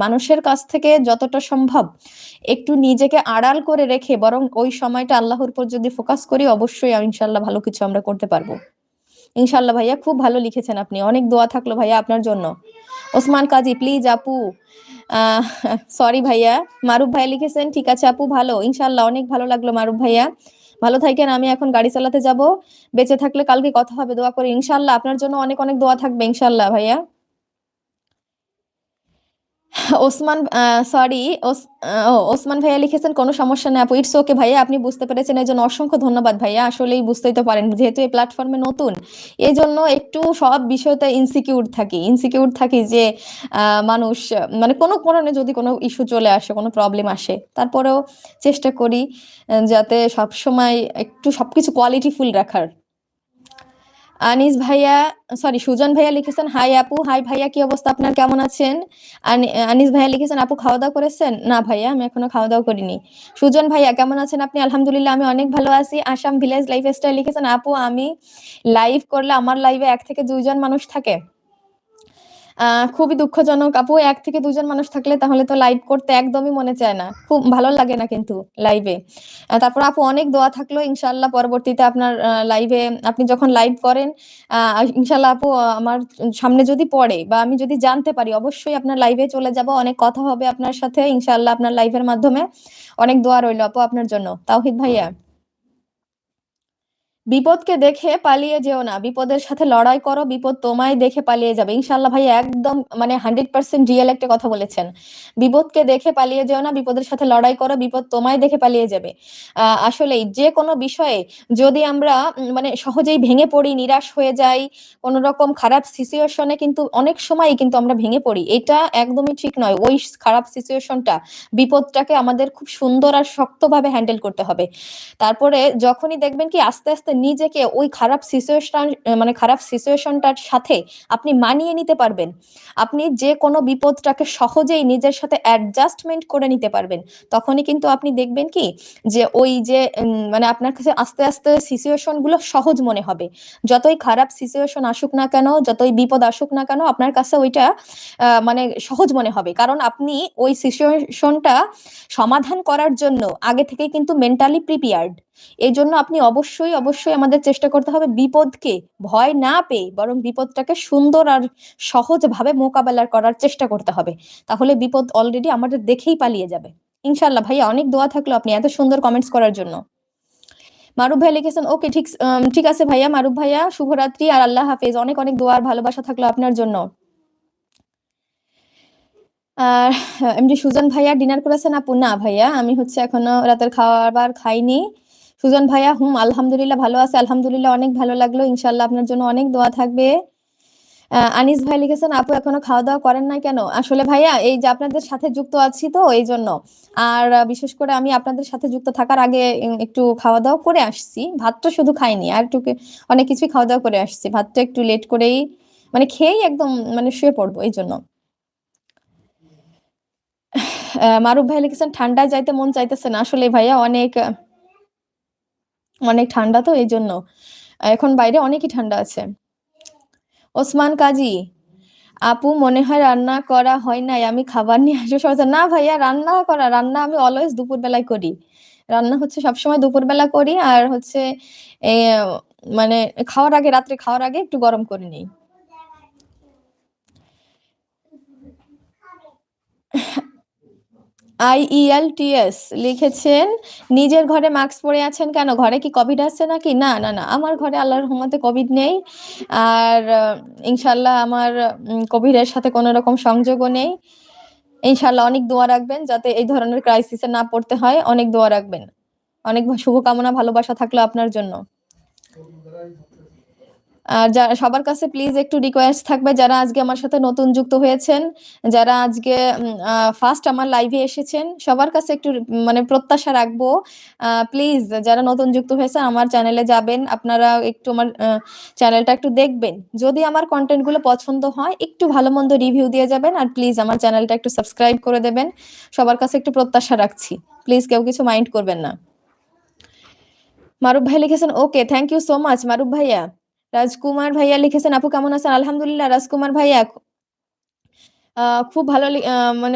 মানুষের কাছ থেকে যতটা সম্ভব একটু নিজেকে আড়াল করে রেখে বরং ওই সময়টা আল্লাহর উপর যদি ফোকাস করি, অবশ্যই ইনশাল্লাহ ভালো কিছু আমরা করতে পারবো। ইনশাল্লাহ ভাইয়া, খুব ভালো লিখেছেন আপনি, অনেক দোয়া থাকলো ভাইয়া আপনার জন্য। ওসমান কাজী প্লিজ আপু, আহ সরি ভাইয়া, মারুফ ভাইয়া লিখেছেন ঠিক আছে আপু, ভালো ইনশাল্লাহ, অনেক ভালো লাগলো মারুফ ভাইয়া, ভালো থাকেন। আমি এখন গাড়ি চালাতে যাব, বেঁচে থাকলে কালকে কথা হবে, দোয়া করি ইনশাল্লাহ, আপনার জন্য অনেক অনেক দোয়া থাকবে ইনশাল্লাহ ভাইয়া। ওসমান, সরি, ওসমান ভাইয়া লিখেছেন কোনো সমস্যা নেই আপু, ইটস ওকে ভাইয়া, আপনি বুঝতে পেরেছেন এই জন্য অসংখ্য ধন্যবাদ ভাইয়া। আসলেই বুঝতেই তো পারেন, যেহেতু এই প্ল্যাটফর্মে নতুন, এই জন্য একটু সব বিষয়তে ইনসিকিউর থাকি যে মানুষ মানে কোনো কারণে যদি কোনো ইস্যু চলে আসে, কোনো প্রবলেম আসে, তারপরেও চেষ্টা করি যাতে সব সময় একটু সবকিছু কোয়ালিটিফুল রাখার। আনিস ভাইয়া, সরি সুজন ভাইয়া লিখেছেন হাই আপু, হাই ভাইয়া, কি অবস্থা আপনার, কেমন আছেন? আনিস ভাইয়া লিখেছেন আপু খাওয়া দাওয়া করেছেন? না ভাইয়া, আমি এখনো খাওয়া দাওয়া করিনি। সুজন ভাইয়া কেমন আছেন আপনি? আলহামদুলিল্লাহ আমি অনেক ভালো আছি। আসাম ভিলেজ লাইফ স্টাইল লিখেছেন আপু আমি লাইভ করলে আমার লাইভে 1 থেকে 2 জন মানুষ থাকে। খুবই দুঃখজনক আপু, 1 থেকে 2 জন মানুষ থাকলে তাহলে তো লাইভ করতে একদমই মনে চায় না, খুব ভালো লাগে না কিন্তু লাইভে। তারপর আপু অনেক দোয়া থাকলো, ইনশাল্লাহ পরবর্তীতে আপনার লাইভে আপনি যখন লাইভ করেন, ইনশাল্লাহ আপু আমার সামনে যদি পড়ে বা আমি যদি জানতে পারি, অবশ্যই আপনার লাইভে চলে যাব, অনেক কথা হবে আপনার সাথে ইনশাল্লাহ আপনার লাইভের মাধ্যমে। অনেক দোয়া রইল আপু আপনার জন্য। তাওহিদ ভাইয়া, বিপদকে দেখে পালিয়ে যেও না, বিপদের সাথে লড়াই করো, বিপদ তোমায় দেখে পালিয়ে যাবে ইনশাল্লাহ ভাইয়া, একদম মানে 100% রিয়েল একটা কথা বলেছেন। বিপদকে দেখে পালিয়ে যেও না, বিপদের সাথে লড়াই করো, বিপদ তোমায় দেখে পালিয়ে যাবে। আসলেই যে কোনো বিষয়ে যদি আমরা মানে সহজেই ভেঙে পড়ি, নিরাশ হয়ে যাই, কোনো রকম খারাপ সিচুয়েশনে কিন্তু অনেক সময় কিন্তু আমরা ভেঙে পড়ি, এটা একদমই ঠিক নয়। ওই খারাপ সিচুয়েশনটা, বিপদটাকে আমাদের খুব সুন্দর আর শক্তভাবে হ্যান্ডেল করতে হবে। তারপরে যখনই দেখবেন কি আস্তে আস্তে নিজেকে ওই খারাপ সিচুয়েশনটার সাথে আপনি মানিয়ে নিতে পারবেন, আপনি যে কোনো বিপদটাকে সহজেই নিজের সাথে অ্যাডজাস্টমেন্ট করে নিতে পারবেন, তখনই কিন্তু আপনি দেখবেন কি যে ওই যে মানে আপনার কাছে আস্তে আস্তে সিচুয়েশন গুলো সহজ মনে হবে। যতই খারাপ সিচুয়েশন আসুক না কেন, যতই বিপদ আসুক না কেন, আপনার কাছে ওইটা মানে সহজ মনে হবে, কারণ আপনি ওই সিচুয়েশনটা সমাধান করার জন্য আগে থেকে কিন্তু মেন্টালি প্রিপেয়ার্ড। এই জন্য আপনি অবশ্যই অবশ্যই আমাদের চেষ্টা করতে হবে বিপদকে ভয় না পেয়ে, বরং বিপদটাকে সুন্দর আর সহজভাবে মোকাবেলা করার চেষ্টা করতে হবে, তাহলে বিপদ অলরেডি আমাদের দেখেই পালিয়ে যাবে ইনশাল্লাহ ভাইয়া। অনেক দোয়া থাকলো আপনি এত সুন্দর কমেন্টস করার জন্য। মারুফ ভাই লিখেছেন ওকে, ঠিক ঠিক আছে ভাইয়া, মারুফ ভাইয়া শুভরাত্রি আর আল্লাহ হাফেজ, অনেক অনেক দোয়া আর ভালোবাসা থাকলো আপনার জন্য। আর এমডি সুজন ভাইয়া ডিনার করেছেন আপু? না ভাইয়া, আমি হচ্ছে এখনো রাতের খাবার খাইনি। সুজন ভাইয়া আলহামদুলিল্লাহ ভালো আছে, আলহামদুলিল্লাহ অনেক ভালো লাগলো, ইনশাল্লাহ আপনার জন্য অনেক দোয়া থাকবে। আনিস ভাই লিখেছেন আপু এখনো খাওয়া দাওয়া করেন নাই কেন? আসলে ভাইয়া এই যে আপনাদের সাথে যুক্ত আছি তো এই জন্য, আর বিশেষ করে আমি আপনাদের সাথে যুক্ত থাকার আগে একটু খাওয়া দাওয়া করে আসছি, ভাতটা শুধু খাইনি, আর একটু অনেক কিছুই খাওয়া দাওয়া করে আসছি, ভাতটা একটু লেট করেই মানে খেয়েই একদম মানে শুয়ে পড়বো এই জন্য। মারুফ ভাই লিখেছেন ঠান্ডায় যাইতে মন চাইতেছে না, আসলে ভাইয়া অনেক অনেক ঠান্ডা তো এই জন্য, এখন বাইরে অনেকই ঠান্ডা আছে। ওসমান কাজী, আপু মনে হয় রান্না করা হয় নাই, আমি খাবার নিয়ে আসবো সহজে। না ভাইয়া, রান্না আমি অলওয়েজ দুপুর বেলায় করি, রান্না হচ্ছে সবসময় দুপুর বেলা করি, আর হচ্ছে এ, মানে খাওয়ার আগে, রাত্রে খাওয়ার আগে একটু গরম করে নিই। IELTS লিখেছেন নিজের ঘরে মাস্ক পরে আছেন কেন, ঘরে কি কোভিড আছে নাকি? না না না, আমার ঘরে আল্লাহর রহমতে কোভিড নেই, আর ইনশাল্লাহ আমার কোভিডের সাথে কোনো রকম সংযোগও নেই। ইনশাল্লাহ অনেক দোয়া রাখবেন যাতে এই ধরনের ক্রাইসিসে না পড়তে হয়, অনেক দোয়া রাখবেন। অনেক শুভকামনা ভালোবাসা থাকলো আপনার জন্য। আর সবার কাছে প্লিজ একটু রিকোয়েস্ট থাকবে, যারা আজকে আমার সাথে নতুন যুক্ত হয়েছেন, যারা আজকে ফার্স্ট আমার লাইভে এসেছেন, সবার কাছে একটু মানে প্রত্যাশা রাখবো, প্লিজ যারা নতুন যুক্ত হয়েছে আমার চ্যানেলে যাবেন, আপনারা একটু আমার চ্যানেলটা একটু দেখবেন, যদি আমার কন্টেন্ট গুলো পছন্দ হয় একটু ভালো মন্দ রিভিউ দিয়ে যাবেন, আর প্লিজ আমার চ্যানেলটা একটু সাবস্ক্রাইব করে দেবেন, সবার কাছে একটু প্রত্যাশা রাখছি, প্লিজ কেউ কিছু মাইন্ড করবেন না। মারুফ ভাই লিখেছেন ওকে, থ্যাংক ইউ সো মাচ মারুফ ভাইয়া। রাজকুমার ভাইয়া লিখেছেন আপু কেমন আছেন? আলহামদুলিল্লাহ রাজকুমার ভাইয়া, খুব ভালো মানে